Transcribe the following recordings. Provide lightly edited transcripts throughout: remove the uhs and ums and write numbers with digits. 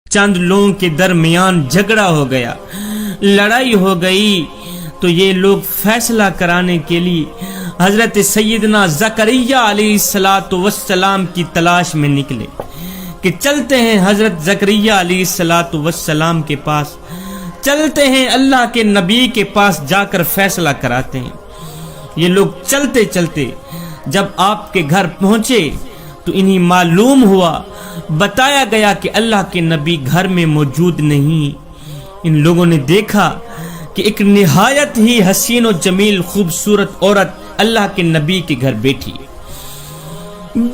چند لوگوں کے درمیان جھگڑا ہو گیا، لڑائی ہو گئی، تو یہ لوگ فیصلہ کرانے کے لیے حضرت سیدنا زکریا علیہ السلام کی تلاش میں نکلے کہ چلتے ہیں حضرت زکریا علیہ السلام کے پاس، چلتے ہیں اللہ کے نبی کے پاس جا کر فیصلہ کراتے ہیں۔ یہ لوگ چلتے چلتے جب آپ کے گھر پہنچے تو انہیں معلوم ہوا، بتایا گیا کہ اللہ کے نبی گھر میں موجود نہیں۔ ان لوگوں نے دیکھا کہ ایک نہایت ہی حسین و جمیل خوبصورت عورت اللہ کے نبی کے گھر بیٹھی،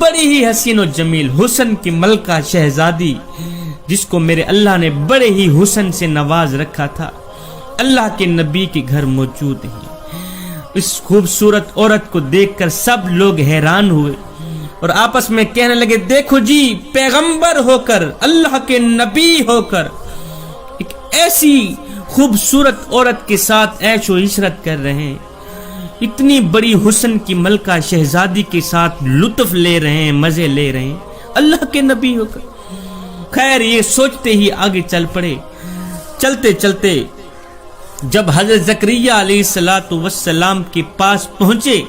بڑی ہی حسین و جمیل حسن کی ملکہ شہزادی، جس کو میرے اللہ نے بڑے ہی حسن سے نواز رکھا تھا، اللہ کے نبی کے گھر موجود ہے۔ اس خوبصورت عورت کو دیکھ کر سب لوگ حیران ہوئے اور آپس میں کہنے لگے، دیکھو جی، پیغمبر ہو کر، اللہ کے نبی ہو کر ایک ایسی خوبصورت عورت کے ساتھ عیش و عشرت کر رہے ہیں، اتنی بڑی حسن کی ملکہ شہزادی کے ساتھ لطف لے رہے ہیں، مزے لے رہے ہیں، اللہ کے نبی ہو کر۔ خیر، یہ سوچتے ہی آگے چل پڑے۔ چلتے چلتے جب حضرت زکریا علیہ السلام کے پاس پہنچے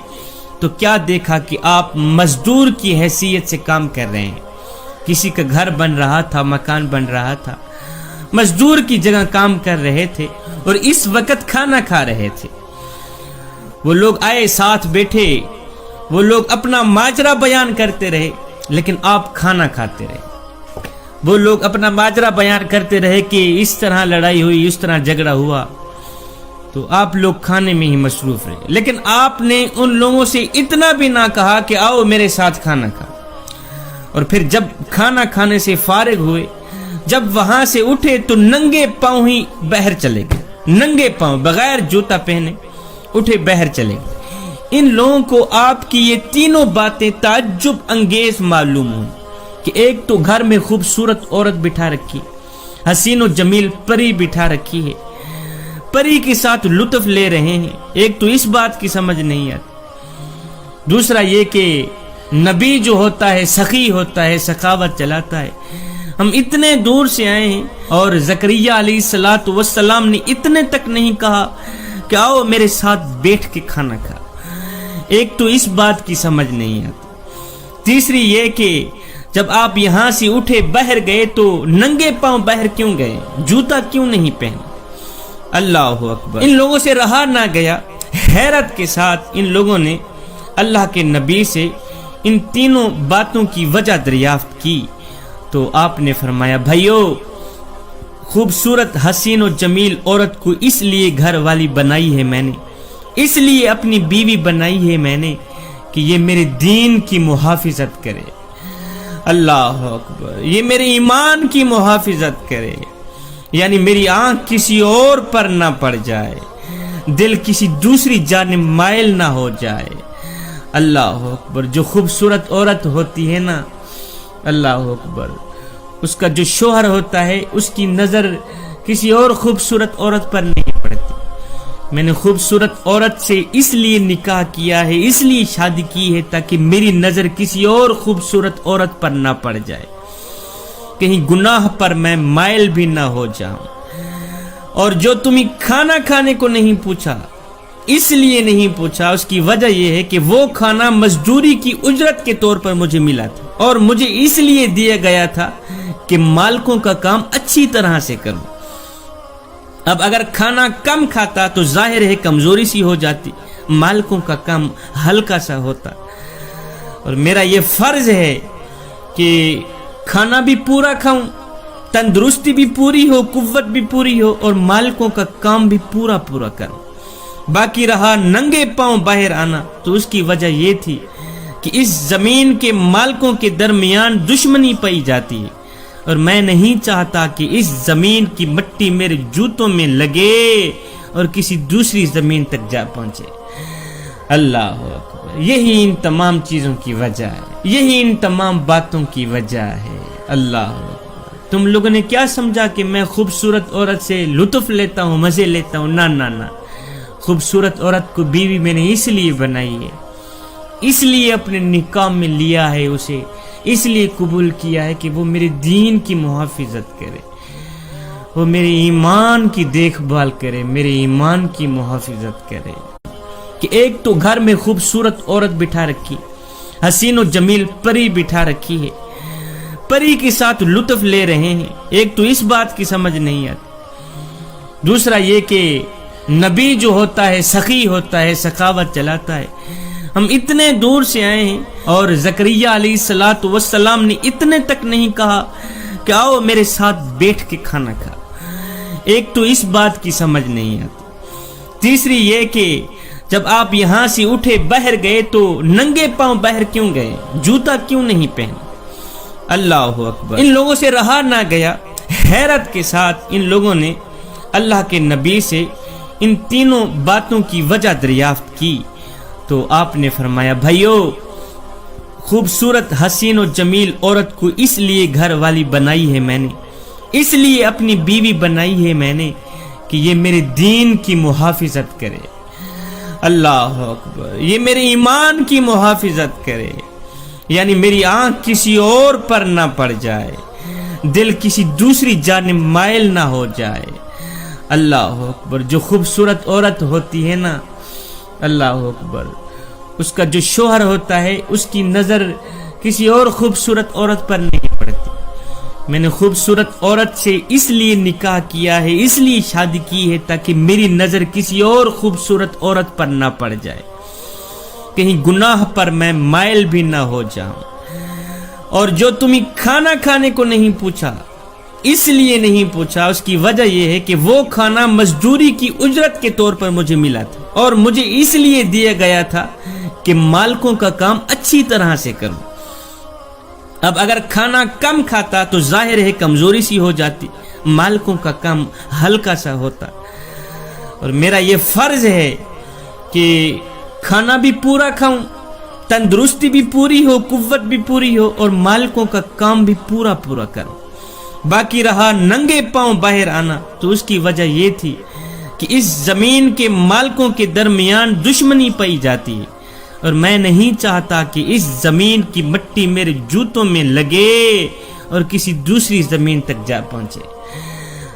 تو کیا دیکھا کہ آپ مزدور کی حیثیت سے کام کر رہے ہیں۔ کسی کا گھر بن رہا تھا، مکان بن رہا تھا، مزدور کی جگہ کام کر رہے تھے اور اس وقت کھانا کھا رہے تھے۔ وہ لوگ آئے، ساتھ بیٹھے، وہ لوگ اپنا ماجرا بیان کرتے رہے، لیکن آپ کھانا کھاتے رہے۔ وہ لوگ اپنا ماجرا بیان کرتے رہے کہ اس طرح لڑائی ہوئی، اس طرح جھگڑا ہوا، تو آپ لوگ کھانے میں ہی مصروف رہے۔ لیکن آپ نے ان لوگوں سے اتنا بھی نہ کہا کہ آؤ میرے ساتھ کھانا کھاؤ۔ اور پھر جب کھانا کھانے سے فارغ ہوئے، جب وہاں سے اٹھے تو ننگے پاؤں ہی باہر چلے گئے، ننگے پاؤں بغیر جوتا پہنے اٹھے باہر چلے گئے۔ ان لوگوں کو آپ کی یہ تینوں باتیں تعجب انگیز معلوم ہوئی کہ ایک تو گھر میں خوبصورت عورت بٹھا رکھی، حسین و جمیل پری بٹھا رکھی ہے، پری کے ساتھ لطف لے رہے ہیں، ایک تو اس بات کی سمجھ نہیں آتی، دوسرا یہ کہ نبی جو ہوتا ہے سخی ہوتا ہے، سخاوت چلاتا ہے۔ ہم اتنے دور سے آئے ہیں اور زکریا علیہ السلام نے اتنے تک نہیں کہا کہ آؤ میرے ساتھ بیٹھ کے کھانا کھا، ایک تو اس بات کی سمجھ نہیں آتی، تیسری یہ کہ جب آپ یہاں سے اٹھے باہر گئے تو ننگے پاؤں باہر کیوں گئے، جوتا کیوں نہیں پہنے؟ اللہ اکبر۔ ان لوگوں سے رہا نہ گیا، حیرت کے ساتھ ان لوگوں نے اللہ کے نبی سے ان تینوں باتوں کی وجہ دریافت کی تو آپ نے فرمایا، بھائیو، خوبصورت حسین و جمیل عورت کو اس لیے گھر والی بنائی ہے میں نے، اس لیے اپنی بیوی بنائی ہے میں نے کہ یہ میرے دین کی محافظت کرے، اللہ اکبر، یہ میرے ایمان کی محافظت کرے، یعنی میری آنکھ کسی اور پر نہ پڑ جائے، دل کسی دوسری جانب مائل نہ ہو جائے۔ اللہ اکبر۔ جو خوبصورت عورت ہوتی ہے نا، اللہ اکبر، اس کا جو شوہر ہوتا ہے اس کی نظر کسی اور خوبصورت عورت پر نہیں پڑتی۔ میں نے خوبصورت عورت سے اس لیے نکاح کیا ہے، اس لیے شادی کی ہے تاکہ میری نظر کسی اور خوبصورت عورت پر نہ پڑ جائے، کہیں گناہ پر میں مائل بھی نہ ہو جاؤں۔ اور جو تمہیں کھانا کھانے کو نہیں پوچھا، اس لیے نہیں پوچھا، اس کی وجہ یہ ہے کہ وہ کھانا مزدوری کی اجرت کے طور پر مجھے ملا تھا اور مجھے اس لیے دیا گیا تھا کہ مالکوں کا کام اچھی طرح سے کروں۔ اب اگر کھانا کم کھاتا تو ظاہر ہے کمزوری سی ہو جاتی، مالکوں کا کام ہلکا سا ہوتا، اور میرا یہ فرض ہے کہ کھانا بھی پورا کھاؤں، تندرستی بھی پوری ہو، قوت بھی پوری ہو، اور مالکوں کا کام بھی پورا پورا کروں۔ باقی رہا ننگے پاؤں باہر آنا، تو اس کی وجہ یہ تھی کہ اس زمین کے مالکوں کے درمیان دشمنی پائی جاتی ہے، اور میں نہیں چاہتا کہ اس زمین کی مٹی میرے جوتوں میں لگے اور کسی دوسری زمین تک جا پہنچے۔ اللہ اکبر۔ یہی ان تمام چیزوں کی وجہ ہے، یہی ان تمام باتوں کی وجہ ہے۔ اللہ اکبر۔ تم لوگوں نے کیا سمجھا کہ میں خوبصورت عورت سے لطف لیتا ہوں، مزے لیتا ہوں؟ نہ نہ نہ، خوبصورت عورت کو بیوی میں نے اس لیے بنائی ہے، اس لیے اپنے نکاح میں لیا ہے اسے، اس لیے قبول کیا ہے کہ وہ میرے دین کی محافظت کرے، وہ میرے ایمان کی دیکھ بھال کرے، میرے ایمان کی محافظت کرے۔ کہ ایک تو گھر میں خوبصورت عورت بٹھا رکھی، حسین و جمیل پری بٹھا رکھی ہے، پری کے ساتھ لطف لے رہے ہیں، ایک تو اس بات کی سمجھ نہیں آتی، دوسرا یہ کہ نبی جو ہوتا ہے سخی ہوتا ہے، سخاوت چلاتا ہے۔ ہم اتنے دور سے آئے ہیں اور زکریا علیہ السلام نے اتنے تک نہیں کہا کہ آؤ میرے ساتھ بیٹھ کے کھانا کھا، ایک تو اس بات کی سمجھ نہیں آتی، تیسری یہ کہ جب آپ یہاں سے اٹھے باہر گئے تو ننگے پاؤں باہر کیوں گئے، جوتا کیوں نہیں پہنا؟ اللہ اکبر۔ ان لوگوں سے رہا نہ گیا، حیرت کے ساتھ ان لوگوں نے اللہ کے نبی سے ان تینوں باتوں کی وجہ دریافت کی تو آپ نے فرمایا، بھائیو، خوبصورت حسین و جمیل عورت کو اس لیے گھر والی بنائی ہے میں نے، اس لیے اپنی بیوی بنائی ہے میں نے کہ یہ میرے دین کی محافظت کرے، اللہ اکبر، یہ میرے ایمان کی محافظت کرے، یعنی میری آنکھ کسی اور پر نہ پڑ جائے، دل کسی دوسری جانب مائل نہ ہو جائے، اللہ اکبر۔ جو خوبصورت عورت ہوتی ہے نا، اللہ اکبر، اس کا جو شوہر ہوتا ہے اس کی نظر کسی اور خوبصورت عورت پر نہیں پڑتی۔ میں نے خوبصورت عورت سے اس لیے نکاح کیا ہے، اس لیے شادی کی ہے تاکہ میری نظر کسی اور خوبصورت عورت پر نہ پڑ جائے، کہیں گناہ پر میں مائل بھی نہ ہو جاؤں۔ اور جو تمہیں کھانا کھانے کو نہیں پوچھا، اس لیے نہیں پوچھا، اس کی وجہ یہ ہے کہ وہ کھانا مزدوری کی اجرت کے طور پر مجھے ملا تھا اور مجھے اس لیے دیا گیا تھا کہ مالکوں کا کام اچھی طرح سے کروں۔ اب اگر کھانا کم کھاتا تو ظاہر ہے کمزوری سی ہو جاتی، مالکوں کا کام ہلکا سا ہوتا، اور میرا یہ فرض ہے کہ کھانا بھی پورا کھاؤں، تندرستی بھی پوری ہو، قوت بھی پوری ہو، اور مالکوں کا کام بھی پورا کروں۔ باقی رہا ننگے پاؤں باہر آنا، تو اس کی وجہ یہ تھی کہ اس زمین کے مالکوں کے درمیان دشمنی پائی جاتی ہے، اور میں نہیں چاہتا کہ اس زمین کی مٹی میرے جوتوں میں لگے اور کسی دوسری زمین تک جا پہنچے،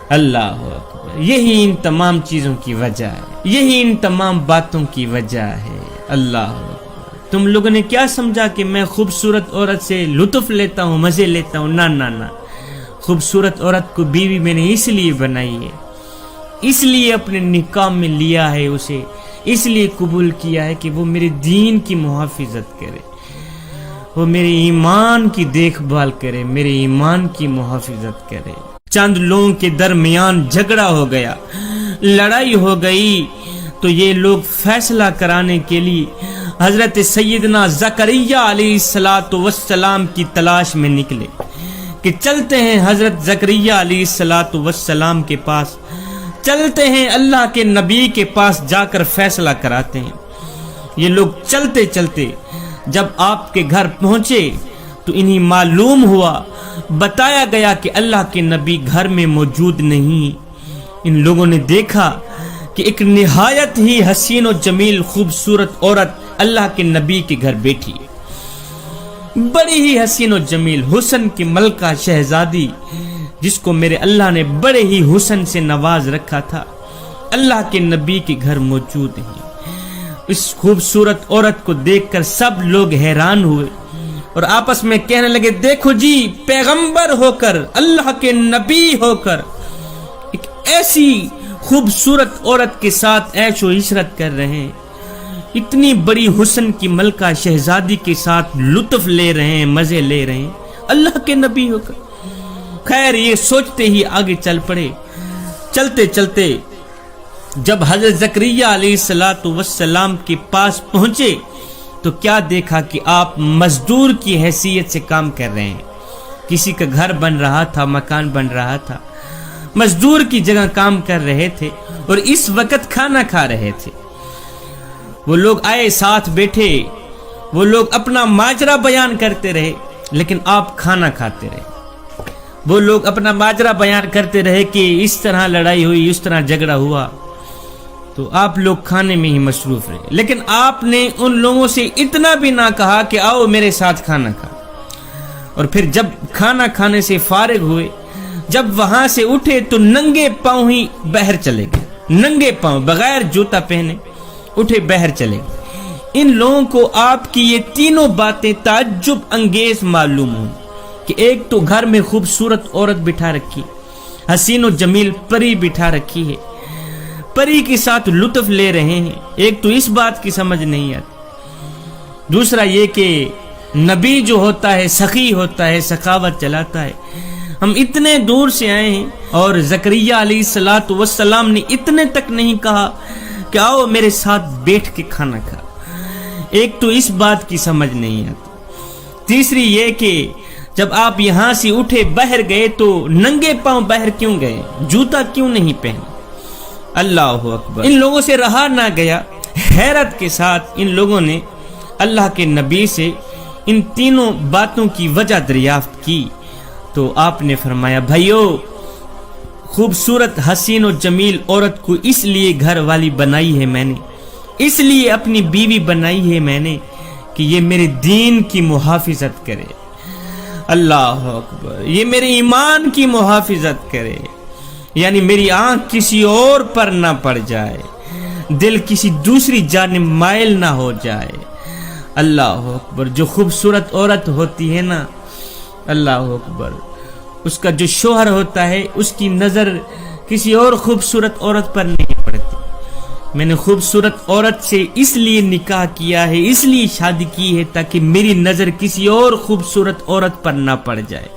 اللہ اکبر۔ یہی ان تمام چیزوں کی وجہ ہے، یہی ان تمام باتوں کی وجہ ہے، اللہ اکبر۔ تم لوگوں نے کیا سمجھا کہ میں خوبصورت عورت سے لطف لیتا ہوں، مزے لیتا ہوں؟ نہ نہ نہ، خوبصورت عورت کو بیوی میں نے اس لیے بنائی ہے، اس لیے اپنے نکاح میں لیا ہے، اسے اس لیے قبول کیا ہے کہ وہ میرے دین کی محافظت کرے، وہ میرے ایمان کی دیکھ بھال کرے، میرے ایمان کی محافظت کرے۔ چند لوگوں کے درمیان جھگڑا ہو گیا، لڑائی ہو گئی، تو یہ لوگ فیصلہ کرانے کے لیے حضرت سیدنا زکریا علیہ السلام کی تلاش میں نکلے کہ چلتے ہیں حضرت زکریا علیہ السلام کے پاس، چلتے ہیں اللہ کے نبی کے پاس جا کر فیصلہ کراتے ہیں۔ یہ لوگ چلتے چلتے جب آپ کے گھر پہنچے تو انہیں معلوم ہوا، بتایا گیا کہ اللہ کے نبی گھر میں موجود نہیں۔ ان لوگوں نے دیکھا کہ ایک نہایت ہی حسین و جمیل خوبصورت عورت اللہ کے نبی کے گھر بیٹھی، بڑی ہی حسین و جمیل، حسن کی ملکہ شہزادی، جس کو میرے اللہ نے بڑے ہی حسن سے نواز رکھا تھا، اللہ کے نبی کے گھر موجود ہیں۔ اس خوبصورت عورت کو دیکھ کر سب لوگ حیران ہوئے اور آپس میں کہنے لگے، دیکھو جی، پیغمبر ہو کر، اللہ کے نبی ہو کر ایک ایسی خوبصورت عورت کے ساتھ عیش و عشرت کر رہے ہیں، اتنی بڑی حسن کی ملکہ شہزادی کے ساتھ لطف لے رہے ہیں، مزے لے رہے ہیں، اللہ کے نبی ہو کر۔ خیر، یہ سوچتے ہی آگے چل پڑے۔ چلتے چلتے جب حضرت زکریا علیہ السلام کے پاس پہنچے تو کیا دیکھا کہ آپ مزدور کی حیثیت سے کام کر رہے ہیں۔ کسی کا گھر بن رہا تھا، مکان بن رہا تھا، مزدور کی جگہ کام کر رہے تھے اور اس وقت کھانا کھا رہے تھے۔ وہ لوگ آئے، ساتھ بیٹھے، وہ لوگ اپنا ماجرا بیان کرتے رہے، لیکن آپ کھانا کھاتے رہے۔ وہ لوگ اپنا ماجرا بیان کرتے رہے کہ اس طرح لڑائی ہوئی، اس طرح جھگڑا ہوا، تو آپ لوگ کھانے میں ہی مصروف رہے۔ لیکن آپ نے ان لوگوں سے اتنا بھی نہ کہا کہ آؤ میرے ساتھ کھانا کھا۔ اور پھر جب کھانا کھانے سے فارغ ہوئے، جب وہاں سے اٹھے تو ننگے پاؤں ہی باہر چلے گئے، ننگے پاؤں بغیر جوتا پہنے اٹھے باہر چلے گئے۔ ان لوگوں کو آپ کی یہ تینوں باتیں تعجب انگیز معلوم ہوں کہ ایک تو گھر میں خوبصورت عورت بٹھا رکھی، حسین و جمیل پری بٹھا رکھی ہے، پری کے ساتھ لطف لے رہے ہیں، ایک تو اس بات کی سمجھ نہیں آتی، دوسرا یہ کہ نبی جو ہوتا ہے سخی ہوتا ہے، سخاوت چلاتا ہے۔ ہم اتنے دور سے آئے ہیں اور زکریا علیہ السلام نے اتنے تک نہیں کہا کہ آؤ میرے ساتھ بیٹھ کے کھانا کھا، ایک تو اس بات کی سمجھ نہیں آتی، تیسری یہ کہ جب آپ یہاں سے اٹھے باہر گئے تو ننگے پاؤں باہر کیوں گئے، جوتا کیوں نہیں پہنا؟ اللہ اکبر۔ ان لوگوں سے رہا نہ گیا، حیرت کے ساتھ ان لوگوں نے اللہ کے نبی سے ان تینوں باتوں کی وجہ دریافت کی تو آپ نے فرمایا، بھائیو، خوبصورت حسین و جمیل عورت کو اس لیے گھر والی بنائی ہے میں نے، اس لیے اپنی بیوی بنائی ہے میں نے کہ یہ میرے دین کی محافظت کرے، اللہ اکبر، یہ میرے ایمان کی محافظت کرے، یعنی میری آنکھ کسی اور پر نہ پڑ جائے، دل کسی دوسری جانب مائل نہ ہو جائے۔ اللہ اکبر۔ جو خوبصورت عورت ہوتی ہے نا، اللہ اکبر، اس کا جو شوہر ہوتا ہے اس کی نظر کسی اور خوبصورت عورت پر نہیں پڑتی۔ میں نے خوبصورت عورت سے اس لیے نکاح کیا ہے، اس لیے شادی کی ہے تاکہ میری نظر کسی اور خوبصورت عورت پر نہ پڑ جائے،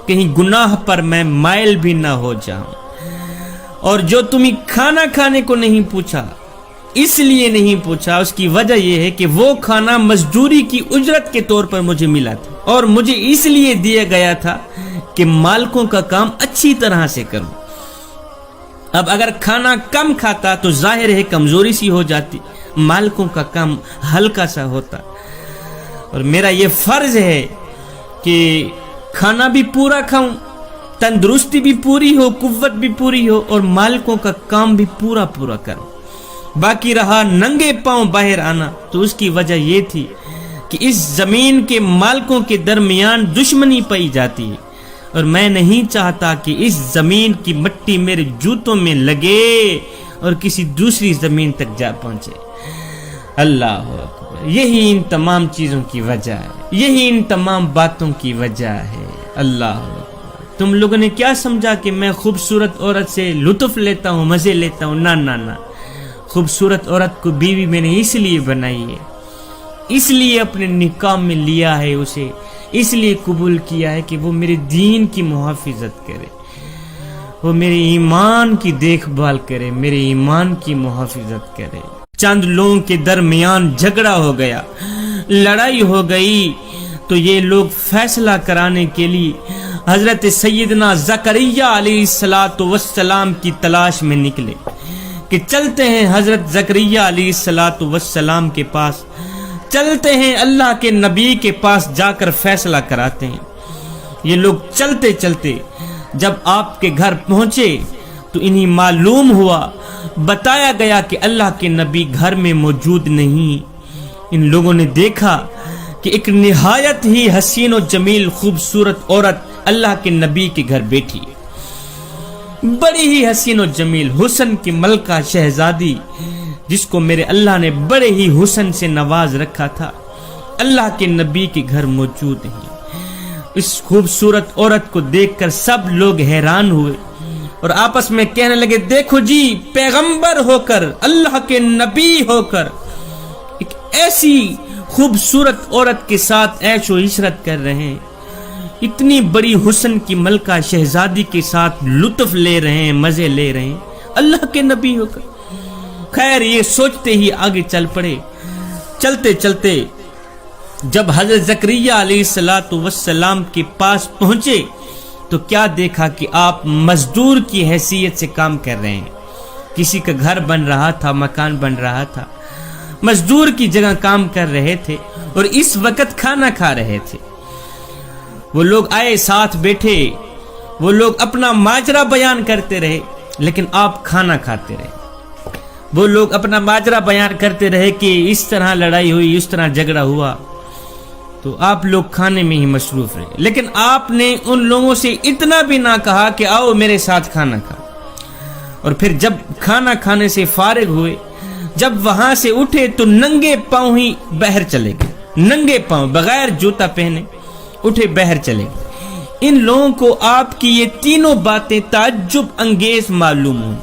کہیں گناہ پر میں مائل بھی نہ ہو جاؤں۔ اور جو تمہیں کھانا کھانے کو نہیں پوچھا، اس لیے نہیں پوچھا، اس کی وجہ یہ ہے کہ وہ کھانا مزدوری کی اجرت کے طور پر مجھے ملا تھا اور مجھے اس لیے دیا گیا تھا کہ مالکوں کا کام اچھی طرح سے کروں۔ اب اگر کھانا کم کھاتا تو ظاہر ہے کمزوری سی ہو جاتی، مالکوں کا کام ہلکا سا ہوتا، اور میرا یہ فرض ہے کہ کھانا بھی پورا کھاؤں، تندرستی بھی پوری ہو، قوت بھی پوری ہو، اور مالکوں کا کام بھی پورا کروں۔ باقی رہا ننگے پاؤں باہر آنا، تو اس کی وجہ یہ تھی کہ اس زمین کے مالکوں کے درمیان دشمنی پائی جاتی ہے، اور میں نہیں چاہتا کہ اس زمین کی مٹی میرے جوتوں میں لگے اور کسی دوسری زمین تک جا پہنچے۔ اللہ اکبر۔ یہی ان تمام چیزوں کی وجہ ہے، یہی ان تمام باتوں کی وجہ ہے۔ اللہ اکبر۔ تم لوگوں نے کیا سمجھا کہ میں خوبصورت عورت سے لطف لیتا ہوں، مزے لیتا ہوں؟ نہ، خوبصورت عورت کو بیوی میں نے اس لیے بنائی ہے، اس لیے اپنے نکاح میں لیا ہے، اسے اس لیے قبول کیا ہے کہ وہ میرے دین کی محافظت کرے، وہ میرے ایمان کی دیکھ بھال کرے، میرے ایمان کی محافظت کرے۔ چند لوگوں کے درمیان جھگڑا ہو گیا، لڑائی ہو گئی، تو یہ لوگ فیصلہ کرانے کے لیے حضرت سیدنا زکریہ علیہ السلام کی تلاش میں نکلے کہ چلتے ہیں حضرت زکریہ علیہ السلام کے پاس، چلتے ہیں اللہ کے نبی کے پاس جا کر فیصلہ کراتے ہیں۔ یہ لوگ چلتے چلتے جب آپ کے گھر پہنچے تو انہیں معلوم ہوا، بتایا گیا کہ اللہ کے نبی گھر میں موجود نہیں۔ ان لوگوں نے دیکھا کہ ایک نہایت ہی حسین و جمیل خوبصورت عورت اللہ کے نبی کے گھر بیٹھی، بڑی ہی حسین و جمیل، حسن کی ملکہ شہزادی، جس کو میرے اللہ نے بڑے ہی حسن سے نواز رکھا تھا، اللہ کے نبی کے گھر موجود ہیں۔ اس خوبصورت عورت کو دیکھ کر سب لوگ حیران ہوئے اور آپس میں کہنے لگے، دیکھو جی، پیغمبر ہو کر، اللہ کے نبی ہو کر ایک ایسی خوبصورت عورت کے ساتھ عیش و عشرت کر رہے ہیں، اتنی بڑی حسن کی ملکہ شہزادی کے ساتھ لطف لے رہے ہیں، مزے لے رہے ہیں، اللہ کے نبی ہو کر۔ خیر، یہ سوچتے ہی آگے چل پڑے۔ چلتے چلتے جب حضرت زکریا علیہ السلام کے پاس پہنچے تو کیا دیکھا کہ آپ مزدور کی حیثیت سے کام کر رہے ہیں۔ کسی کا گھر بن رہا تھا، مکان بن رہا تھا، مزدور کی جگہ کام کر رہے تھے اور اس وقت کھانا کھا رہے تھے۔ وہ لوگ آئے، ساتھ بیٹھے، وہ لوگ اپنا ماجرا بیان کرتے رہے، لیکن آپ کھانا کھاتے رہے۔ وہ لوگ اپنا ماجرا بیان کرتے رہے کہ اس طرح لڑائی ہوئی، اس طرح جھگڑا ہوا۔ تو آپ لوگ کھانے میں ہی مصروف رہے، لیکن آپ نے ان لوگوں سے اتنا بھی نہ کہا کہ آؤ میرے ساتھ کھانا کھا۔ اور پھر جب کھانا کھانے سے فارغ ہوئے، جب وہاں سے اٹھے تو ننگے پاؤں ہی باہر چلے گئے، ننگے پاؤں بغیر جوتا پہنے اٹھے باہر چلے گئے۔ ان لوگوں کو آپ کی یہ تینوں باتیں تعجب انگیز معلوم ہوں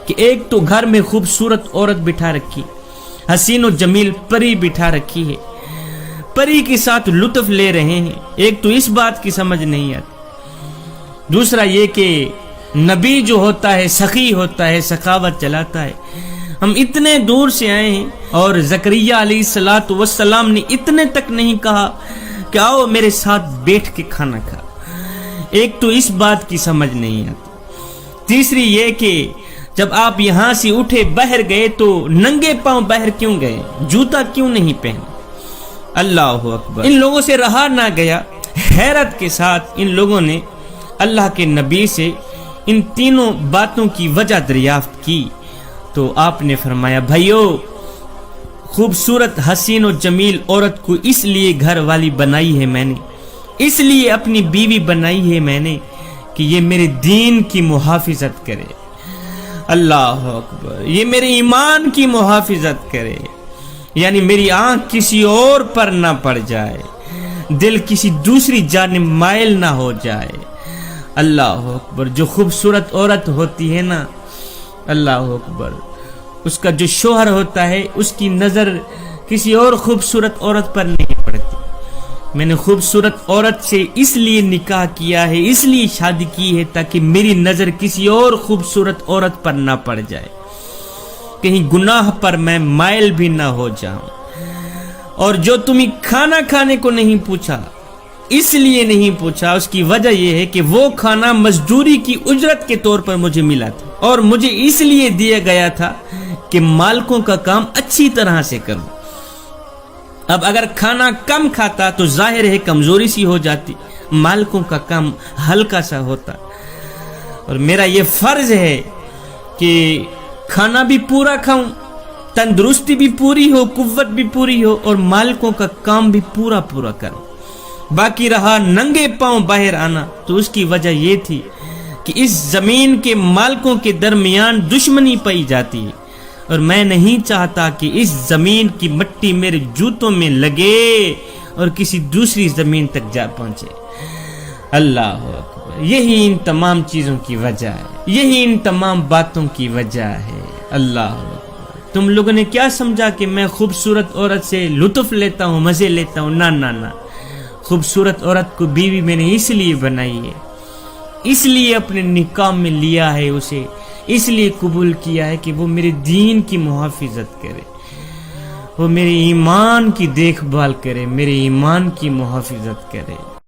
کہ ایک تو گھر میں خوبصورت عورت بٹھا رکھی، حسین و جمیل پری بٹھا رکھی ہے، پری کے ساتھ لطف لے رہے ہیں، ایک تو اس بات کی سمجھ نہیں آتی، دوسرا یہ کہ نبی جو ہوتا ہے سخی ہوتا ہے، سخاوت چلاتا ہے۔ ہم اتنے دور سے آئے ہیں اور زکریا علیہ السلام نے اتنے تک نہیں کہا کہ آؤ میرے ساتھ بیٹھ کے کھانا کھا، ایک تو اس بات کی سمجھ نہیں آتی، تیسری یہ کہ جب آپ یہاں سے اٹھے باہر گئے تو ننگے پاؤں باہر کیوں گئے، جوتا کیوں نہیں پہنے؟ اللہ اکبر۔ ان لوگوں سے رہا نہ گیا، حیرت کے ساتھ ان لوگوں نے اللہ کے نبی سے ان تینوں باتوں کی وجہ دریافت کی تو آپ نے فرمایا، بھائیو، خوبصورت حسین و جمیل عورت کو اس لیے گھر والی بنائی ہے میں نے، اس لیے اپنی بیوی بنائی ہے میں نے کہ یہ میرے دین کی محافظت کرے، اللہ اکبر، یہ میرے ایمان کی محافظت کرے، یعنی میری آنکھ کسی اور پر نہ پڑ جائے، دل کسی دوسری جانب مائل نہ ہو جائے۔ اللہ اکبر۔ جو خوبصورت عورت ہوتی ہے نا، اللہ اکبر، اس کا جو شوہر ہوتا ہے اس کی نظر کسی اور خوبصورت عورت پر نہیں پڑتی۔ میں نے خوبصورت عورت سے اس لیے نکاح کیا ہے، اس لیے شادی کی ہے تاکہ میری نظر کسی اور خوبصورت عورت پر نہ پڑ جائے، کہیں گناہ پر میں مائل بھی نہ ہو جاؤں۔ اور جو تمہیں کھانا کھانے کو نہیں پوچھا، اس لیے نہیں پوچھا، اس کی وجہ یہ ہے کہ وہ کھانا مزدوری کی اجرت کے طور پر مجھے ملا تھا اور مجھے اس لیے دیا گیا تھا کہ مالکوں کا کام اچھی طرح سے کروں۔ اب اگر کھانا کم کھاتا تو ظاہر ہے کمزوری سی ہو جاتی، مالکوں کا کام ہلکا سا ہوتا، اور میرا یہ فرض ہے کہ کھانا بھی پورا کھاؤں، تندرستی بھی پوری ہو، قوت بھی پوری ہو، اور مالکوں کا کام بھی پورا پورا کروں۔ باقی رہا ننگے پاؤں باہر آنا، تو اس کی وجہ یہ تھی کہ اس زمین کے مالکوں کے درمیان دشمنی پائی جاتی ہے، اور میں نہیں چاہتا کہ اس زمین کی مٹی میرے جوتوں میں لگے اور کسی دوسری زمین تک جا پہنچے۔ اللہ اکبر۔ یہی ان تمام چیزوں کی وجہ ہے، یہی ان تمام باتوں کی وجہ ہے۔ اللہ اکبر۔ تم لوگوں نے کیا سمجھا کہ میں خوبصورت عورت سے لطف لیتا ہوں، مزے لیتا ہوں؟ نہ نہ نہ، خوبصورت عورت کو بیوی میں نے اس لیے بنائی ہے، اس لیے اپنے نکاح میں لیا ہے، اسے اس لیے قبول کیا ہے کہ وہ میرے دین کی محافظت کرے، وہ میرے ایمان کی دیکھ بھال کرے، میرے ایمان کی محافظت کرے۔